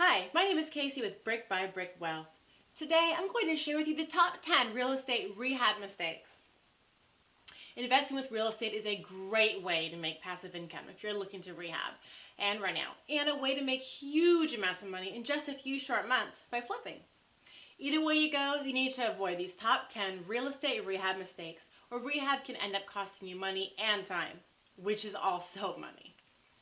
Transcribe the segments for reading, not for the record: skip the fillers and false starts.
Hi, my name is Casey with Brick by Brick Wealth. Today I'm going to share with you the top 10 real estate rehab mistakes. Investing with real estate is a great way to make passive income if you're looking to rehab and rent out, and a way to make huge amounts of money in just a few short months by flipping. Either way you go, you need to avoid these top 10 real estate rehab mistakes, or rehab can end up costing you money and time, which is also money.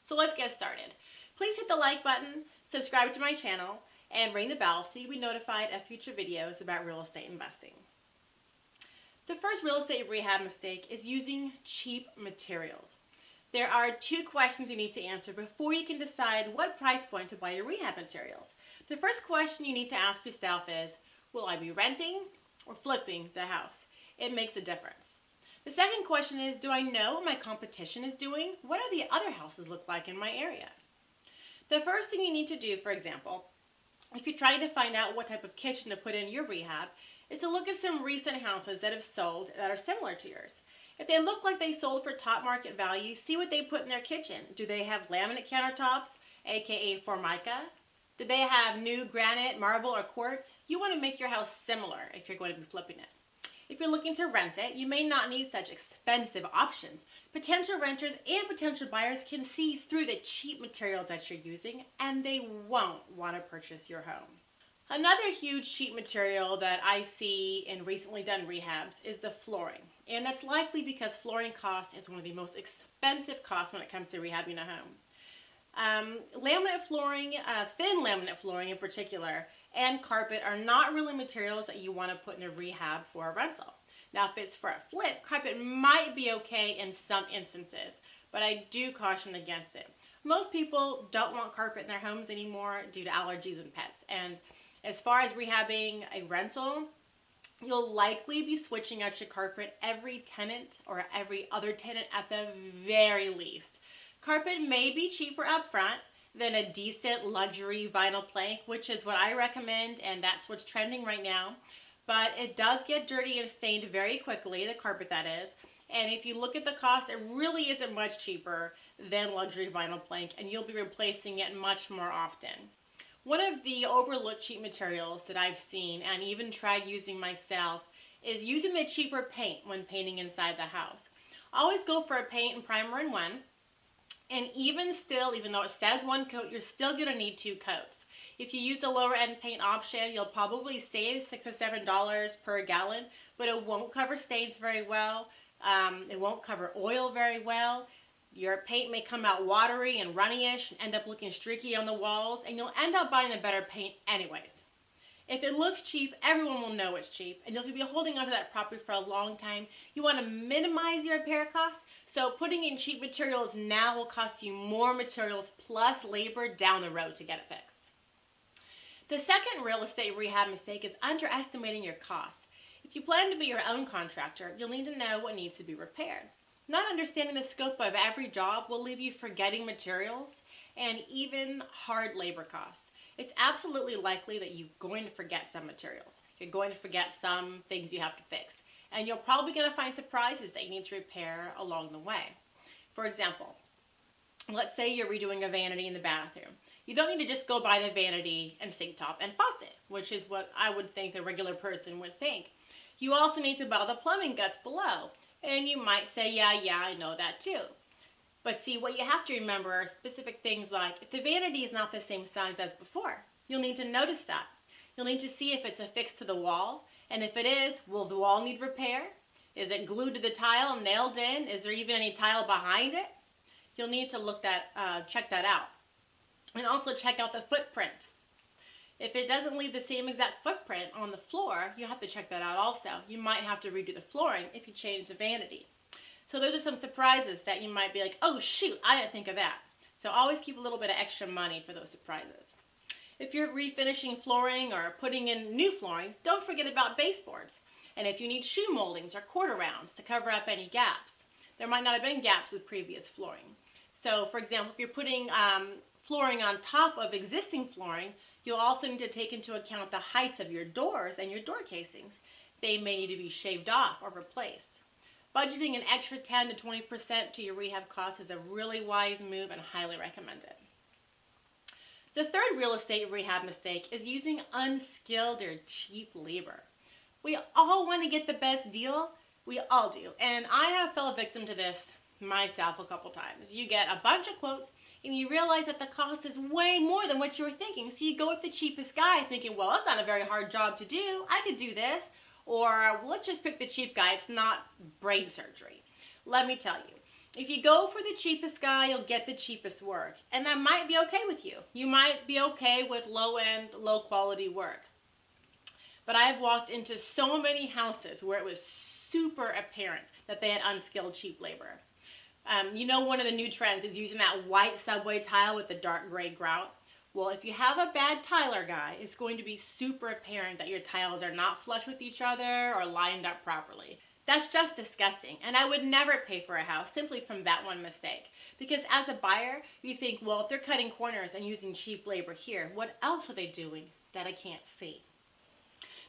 So let's get started. Please hit the like button, subscribe to my channel, and ring the bell so you'll be notified of future videos about real estate investing. The first real estate rehab mistake is using cheap materials. There are two questions you need to answer before you can decide what price point to buy your rehab materials. The first question you need to ask yourself is, will I be renting or flipping the house? It makes a difference. The second question is, do I know what my competition is doing? What do the other houses look like in my area? The first thing you need to do, for example, if you're trying to find out what type of kitchen to put in your rehab, is to look at some recent houses that have sold that are similar to yours. If they look like they sold for top market value, see what they put in their kitchen. Do they have laminate countertops, aka Formica? Do they have new granite, marble, or quartz? You want to make your house similar if you're going to be flipping it. If you're looking to rent it, you may not need such expensive options. Potential renters and potential buyers can see through the cheap materials that you're using, and they won't want to purchase your home. Another huge cheap material that I see in recently done rehabs is the flooring. And that's likely because flooring cost is one of the most expensive costs when it comes to rehabbing a home. Laminate flooring, thin laminate flooring in particular, and carpet are not really materials that you want to put in a rehab for a rental. Now, if it's for a flip, carpet might be okay in some instances, but I do caution against it. Most people don't want carpet in their homes anymore due to allergies and pets. And as far as rehabbing a rental, you'll likely be switching out your carpet every tenant or every other tenant at the very least. Carpet may be cheaper up front than a decent luxury vinyl plank, which is what I recommend, and that's what's trending right now. But it does get dirty and stained very quickly, the carpet that is. And if you look at the cost, it really isn't much cheaper than luxury vinyl plank, and you'll be replacing it much more often. One of the overlooked cheap materials that I've seen and even tried using myself is using the cheaper paint when painting inside the house. Always go for a paint and primer in one. And even still, even though it says one coat, you're still going to need two coats. If you use the lower end paint option, you'll probably save $6 or $7 per gallon, but it won't cover stains very well. It won't cover oil very well. Your paint may come out watery and runny-ish and end up looking streaky on the walls, and you'll end up buying the better paint anyways. If it looks cheap, everyone will know it's cheap, and you'll be holding onto that property for a long time. You want to minimize your repair costs, so putting in cheap materials now will cost you more materials plus labor down the road to get it fixed. The second real estate rehab mistake is underestimating your costs. If you plan to be your own contractor, you'll need to know what needs to be repaired. Not understanding the scope of every job will leave you forgetting materials and even hard labor costs. It's absolutely likely that you're going to forget some materials. You're going to forget some things you have to fix. And you're probably going to find surprises that you need to repair along the way. For example, let's say you're redoing a vanity in the bathroom. You don't need to just go buy the vanity and sink top and faucet, which is what I would think the regular person would think. You also need to buy the plumbing guts below. And you might say, yeah, I know that too. But see, what you have to remember are specific things like, if the vanity is not the same size as before, you'll need to notice that. You'll need to see if it's affixed to the wall. And if it is, will the wall need repair? Is it glued to the tile, nailed in? Is there even any tile behind it? You'll need to check that out. And also check out the footprint. If it doesn't leave the same exact footprint on the floor, you have to check that out also. You might have to redo the flooring if you change the vanity. So those are some surprises that you might be like, oh shoot, I didn't think of that. So always keep a little bit of extra money for those surprises. If you're refinishing flooring or putting in new flooring, don't forget about baseboards. And if you need shoe moldings or quarter rounds to cover up any gaps, there might not have been gaps with previous flooring. So for example, if you're putting flooring on top of existing flooring, you'll also need to take into account the heights of your doors and your door casings. They may need to be shaved off or replaced. Budgeting an extra 10 to 20% to your rehab costs is a really wise move and highly recommended. The third real estate rehab mistake is using unskilled or cheap labor. We all want to get the best deal. We all do. And I have fell victim to this myself a couple times. You get a bunch of quotes and you realize that the cost is way more than what you were thinking. So you go with the cheapest guy thinking, well, it's not a very hard job to do. I could do this. Or well, let's just pick the cheap guy. It's not brain surgery. Let me tell you, if you go for the cheapest guy, you'll get the cheapest work. And that might be okay with you. You might be okay with low-end, low-quality work. But I've walked into so many houses where it was super apparent that they had unskilled cheap labor. One of the new trends is using that white subway tile with the dark gray grout. Well, if you have a bad tiler guy, it's going to be super apparent that your tiles are not flush with each other or lined up properly. That's just disgusting, and I would never pay for a house simply from that one mistake. Because as a buyer, you think, well, if they're cutting corners and using cheap labor here, what else are they doing that I can't see?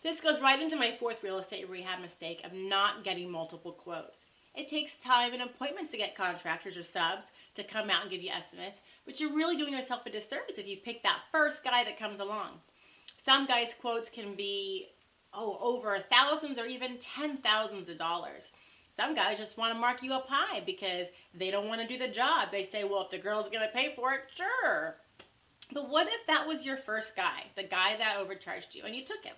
This goes right into my fourth real estate rehab mistake of not getting multiple quotes. It takes time and appointments to get contractors or subs to come out and give you estimates, but you're really doing yourself a disservice if you pick that first guy that comes along. Some guys' quotes can be over thousands or even $10,000s of dollars. Some guys just want to mark you up high because they don't want to do the job. They say, well, if the girl's going to pay for it, sure. But what if that was your first guy, the guy that overcharged you, and you took him?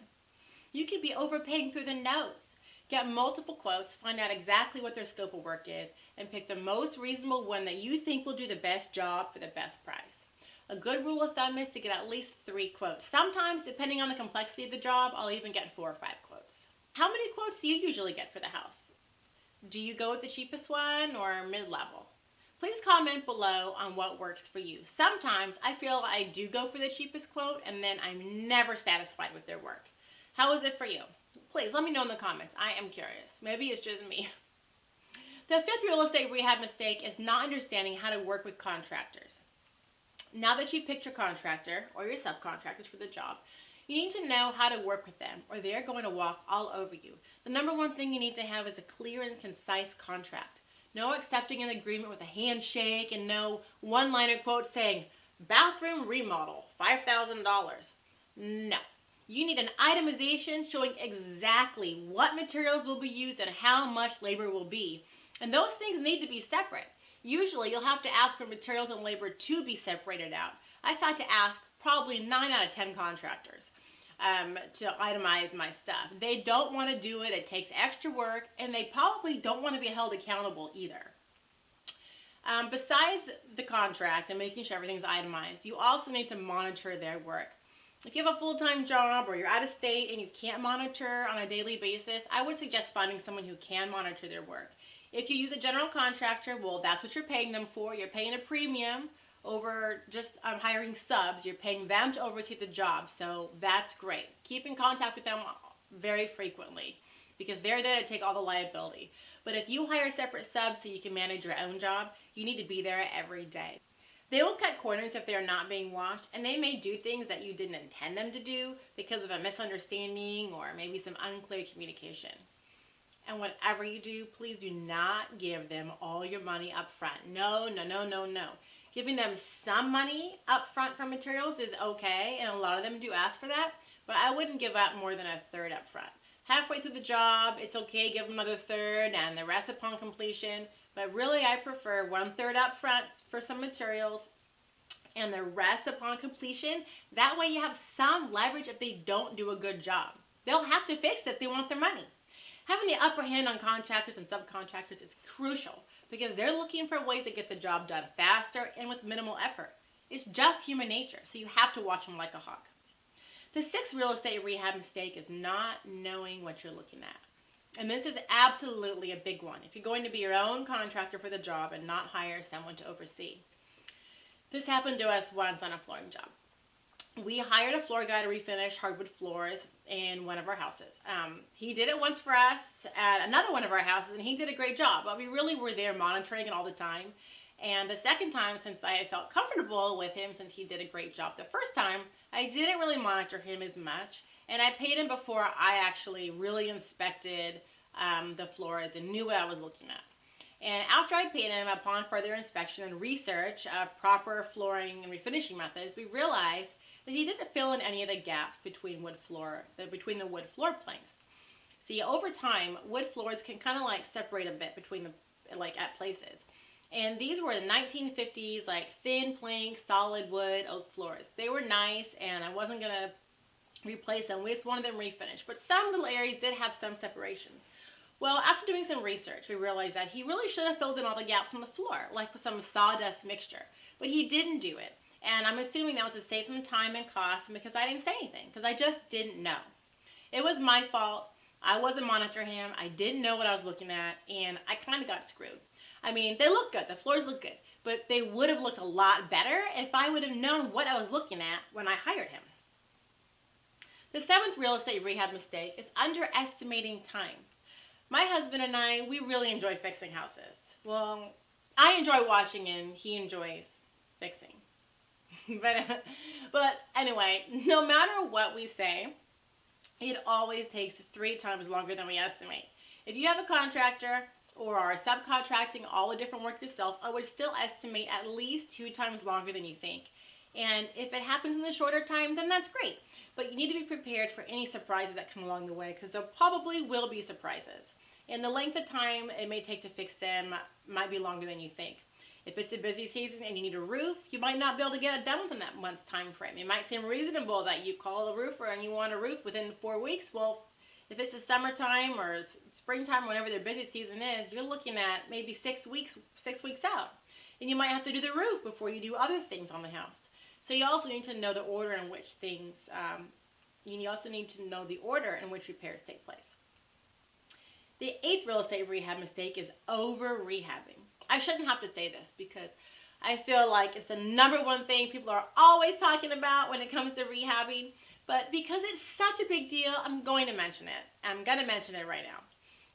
You could be overpaying through the nose. Get multiple quotes, find out exactly what their scope of work is, and pick the most reasonable one that you think will do the best job for the best price. A good rule of thumb is to get at least 3 quotes. Sometimes, depending on the complexity of the job, I'll even get 4 or 5 quotes. How many quotes do you usually get for the house? Do you go with the cheapest one or mid-level? Please comment below on what works for you. Sometimes I feel I do go for the cheapest quote and then I'm never satisfied with their work. How is it for you? Please let me know in the comments. I am curious. Maybe it's just me. The fifth real estate rehab mistake is not understanding how to work with contractors. Now that you've picked your contractor or your subcontractors for the job, you need to know how to work with them or they're going to walk all over you. The number one thing you need to have is a clear and concise contract. No accepting an agreement with a handshake and no one-liner quote saying, bathroom remodel, $5,000. No. You need an itemization showing exactly what materials will be used and how much labor will be. And those things need to be separate. Usually you'll have to ask for materials and labor to be separated out. I've had to ask probably 9 out of 10 contractors to itemize my stuff. They don't want to do it. It takes extra work, and they probably don't want to be held accountable either. Besides the contract and making sure everything's itemized, you also need to monitor their work. If you have a full-time job or you're out of state and you can't monitor on a daily basis, I would suggest finding someone who can monitor their work. If you use a general contractor, well, that's what you're paying them for. You're paying a premium over just hiring subs. You're paying them to oversee the job, so that's great. Keep in contact with them very frequently because they're there to take all the liability. But if you hire separate subs so you can manage your own job, you need to be there every day. They will cut corners if they are not being watched, and they may do things that you didn't intend them to do because of a misunderstanding or maybe some unclear communication. And whatever you do, please do not give them all your money up front. No, no, no, no, no. Giving them some money up front for materials is okay, and a lot of them do ask for that, but I wouldn't give up more than a third up front. Halfway through the job, it's okay, give them another third, and the rest upon completion. But really, I prefer 1/3 up front for some materials and the rest upon completion. That way you have some leverage if they don't do a good job. They'll have to fix it if they want their money. Having the upper hand on contractors and subcontractors is crucial because they're looking for ways to get the job done faster and with minimal effort. It's just human nature, so you have to watch them like a hawk. The sixth real estate rehab mistake is not knowing what you're looking at. And this is absolutely a big one if you're going to be your own contractor for the job and not hire someone to oversee. This happened to us once on a flooring job. We hired a floor guy to refinish hardwood floors in one of our houses. He did it once for us at another one of our houses, and he did a great job, but we really were there monitoring it all the time. And the second time, since I had felt comfortable with him, since he did a great job the first time, I didn't really monitor him as much, and I paid him before I actually really inspected the floors and knew what I was looking at. And after I paid him, upon further inspection and research of proper flooring and refinishing methods, we realized that he didn't fill in any of the gaps between the wood floor planks. See, over time, wood floors can kind of like separate a bit between at places. And these were the 1950s, like thin plank, solid wood, oak floors. They were nice, and I wasn't gonna replace them. We just wanted them refinished. But some little areas did have some separations. Well, after doing some research, we realized that he really should have filled in all the gaps on the floor, like with some sawdust mixture. But he didn't do it. And I'm assuming that was to save him time and cost because I didn't say anything, because I just didn't know. It was my fault. I wasn't monitoring him. I didn't know what I was looking at, and I kind of got screwed. I mean, they look good. The floors look good. But they would have looked a lot better if I would have known what I was looking at when I hired him. The seventh real estate rehab mistake is underestimating time. My husband and I, we really enjoy fixing houses. Well, I enjoy watching and he enjoys fixing. but anyway, no matter what we say, it always takes 3 times longer than we estimate. If you have a contractor or are subcontracting all the different work yourself, I would still estimate at least 2 times longer than you think. And if it happens in the shorter time, then that's great. But you need to be prepared for any surprises that come along the way, because there probably will be surprises. And the length of time it may take to fix them might be longer than you think. If it's a busy season and you need a roof, you might not be able to get it done within that month's time frame. It might seem reasonable that you call a roofer and you want a roof within 4 weeks. Well, if it's the summertime or springtime, whenever their busy season is, you're looking at maybe 6 weeks out. And you might have to do the roof before you do other things on the house. So you also need to know the order in which repairs take place. The 8th real estate rehab mistake is over-rehabbing. I shouldn't have to say this because I feel like it's the number one thing people are always talking about when it comes to rehabbing. But because it's such a big deal, I'm going to mention it. I'm going to mention it right now.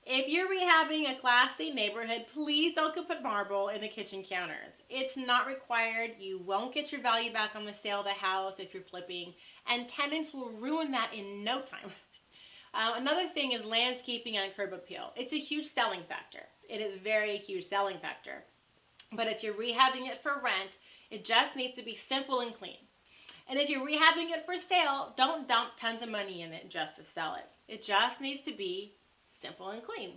If you're rehabbing a Class C neighborhood, please don't go put marble in the kitchen counters. It's not required. You won't get your value back on the sale of the house if you're flipping, and tenants will ruin that in no time. Another thing is landscaping and curb appeal. It's a huge selling factor. It is a very huge selling factor. But if you're rehabbing it for rent, it just needs to be simple and clean. And if you're rehabbing it for sale, don't dump tons of money in it just to sell it. It just needs to be simple and clean.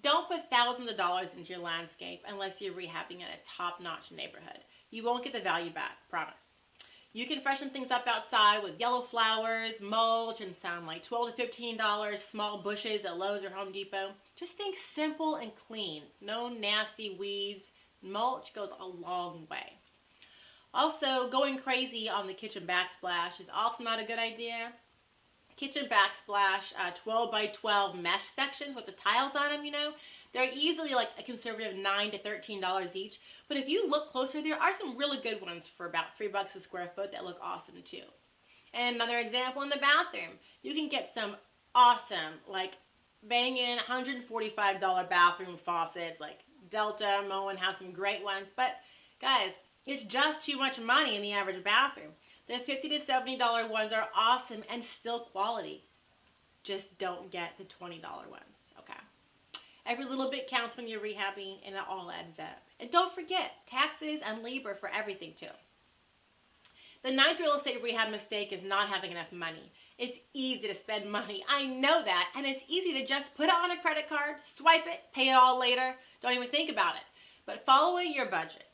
Don't put thousands of dollars into your landscape unless you're rehabbing in a top-notch neighborhood. You won't get the value back, promise. You can freshen things up outside with yellow flowers, mulch, and some like $12 to $15 small bushes at Lowe's or Home Depot. Just think simple and clean. No nasty weeds. Mulch goes a long way. Also, going crazy on the kitchen backsplash is also not a good idea. Kitchen backsplash, 12 by 12 mesh sections with the tiles on them, they're easily like a conservative $9 to $13 each. But if you look closer, there are some really good ones for about $3 a square foot that look awesome too. And another example in the bathroom, you can get some awesome, like banging $145 bathroom faucets, like Delta, Moen has some great ones. But guys, it's just too much money in the average bathroom. The $50 to $70 ones are awesome and still quality. Just don't get the $20 ones, okay? Every little bit counts when you're rehabbing, and it all adds up. And don't forget, taxes and labor for everything too. The 9th real estate rehab mistake is not having enough money. It's easy to spend money. I know that. And it's easy to just put it on a credit card, swipe it, pay it all later. Don't even think about it. But following your budget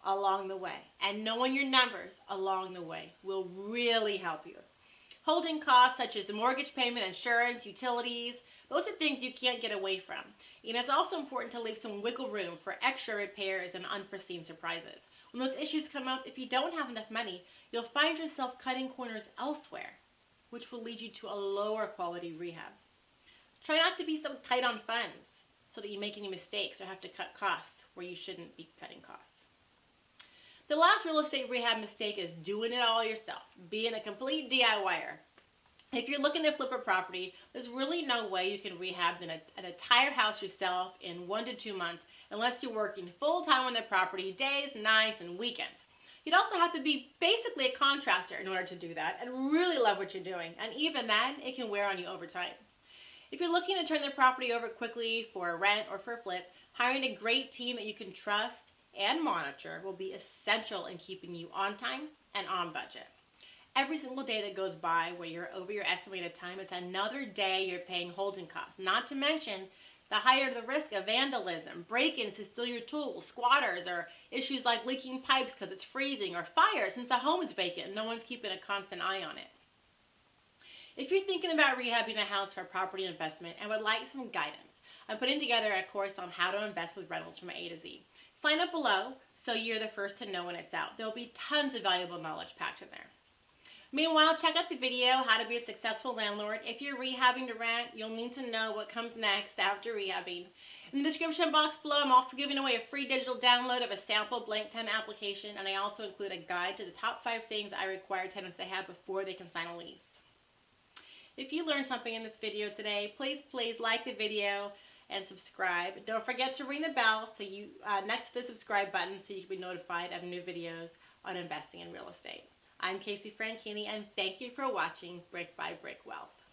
along the way and knowing your numbers along the way will really help you. Holding costs such as the mortgage payment, insurance, utilities, those are things you can't get away from. And it's also important to leave some wiggle room for extra repairs and unforeseen surprises. When those issues come up, if you don't have enough money, you'll find yourself cutting corners elsewhere, which will lead you to a lower quality rehab. Try not to be so tight on funds so that you make any mistakes or have to cut costs where you shouldn't be cutting costs. The last real estate rehab mistake is doing it all yourself, being a complete DIYer. If you're looking to flip a property, there's really no way you can rehab an entire house yourself in 1 to 2 months unless you're working full-time on the property, days, nights, and weekends. You'd also have to be basically a contractor in order to do that and really love what you're doing. And even then, it can wear on you over time. If you're looking to turn the property over quickly for a rent or for a flip, hiring a great team that you can trust and monitor will be essential in keeping you on time and on budget. Every single day that goes by where you're over your estimated time, it's another day you're paying holding costs. Not to mention the higher the risk of vandalism, break-ins to steal your tools, squatters, or issues like leaking pipes because it's freezing, or fire since the home is vacant and no one's keeping a constant eye on it. If you're thinking about rehabbing a house for a property investment and would like some guidance, I'm putting together a course on how to invest with rentals from A to Z. Sign up below so you're the first to know when it's out. There'll be tons of valuable knowledge packed in there. Meanwhile, check out the video, How to Be a Successful Landlord. If you're rehabbing to rent, you'll need to know what comes next after rehabbing. In the description box below, I'm also giving away a free digital download of a sample blank tenant application, and I also include a guide to the top 5 things I require tenants to have before they can sign a lease. If you learned something in this video today, please like the video and subscribe. Don't forget to ring the bell next to the subscribe button so you can be notified of new videos on investing in real estate. I'm Casey Franchini, and thank you for watching Brick by Brick Wealth.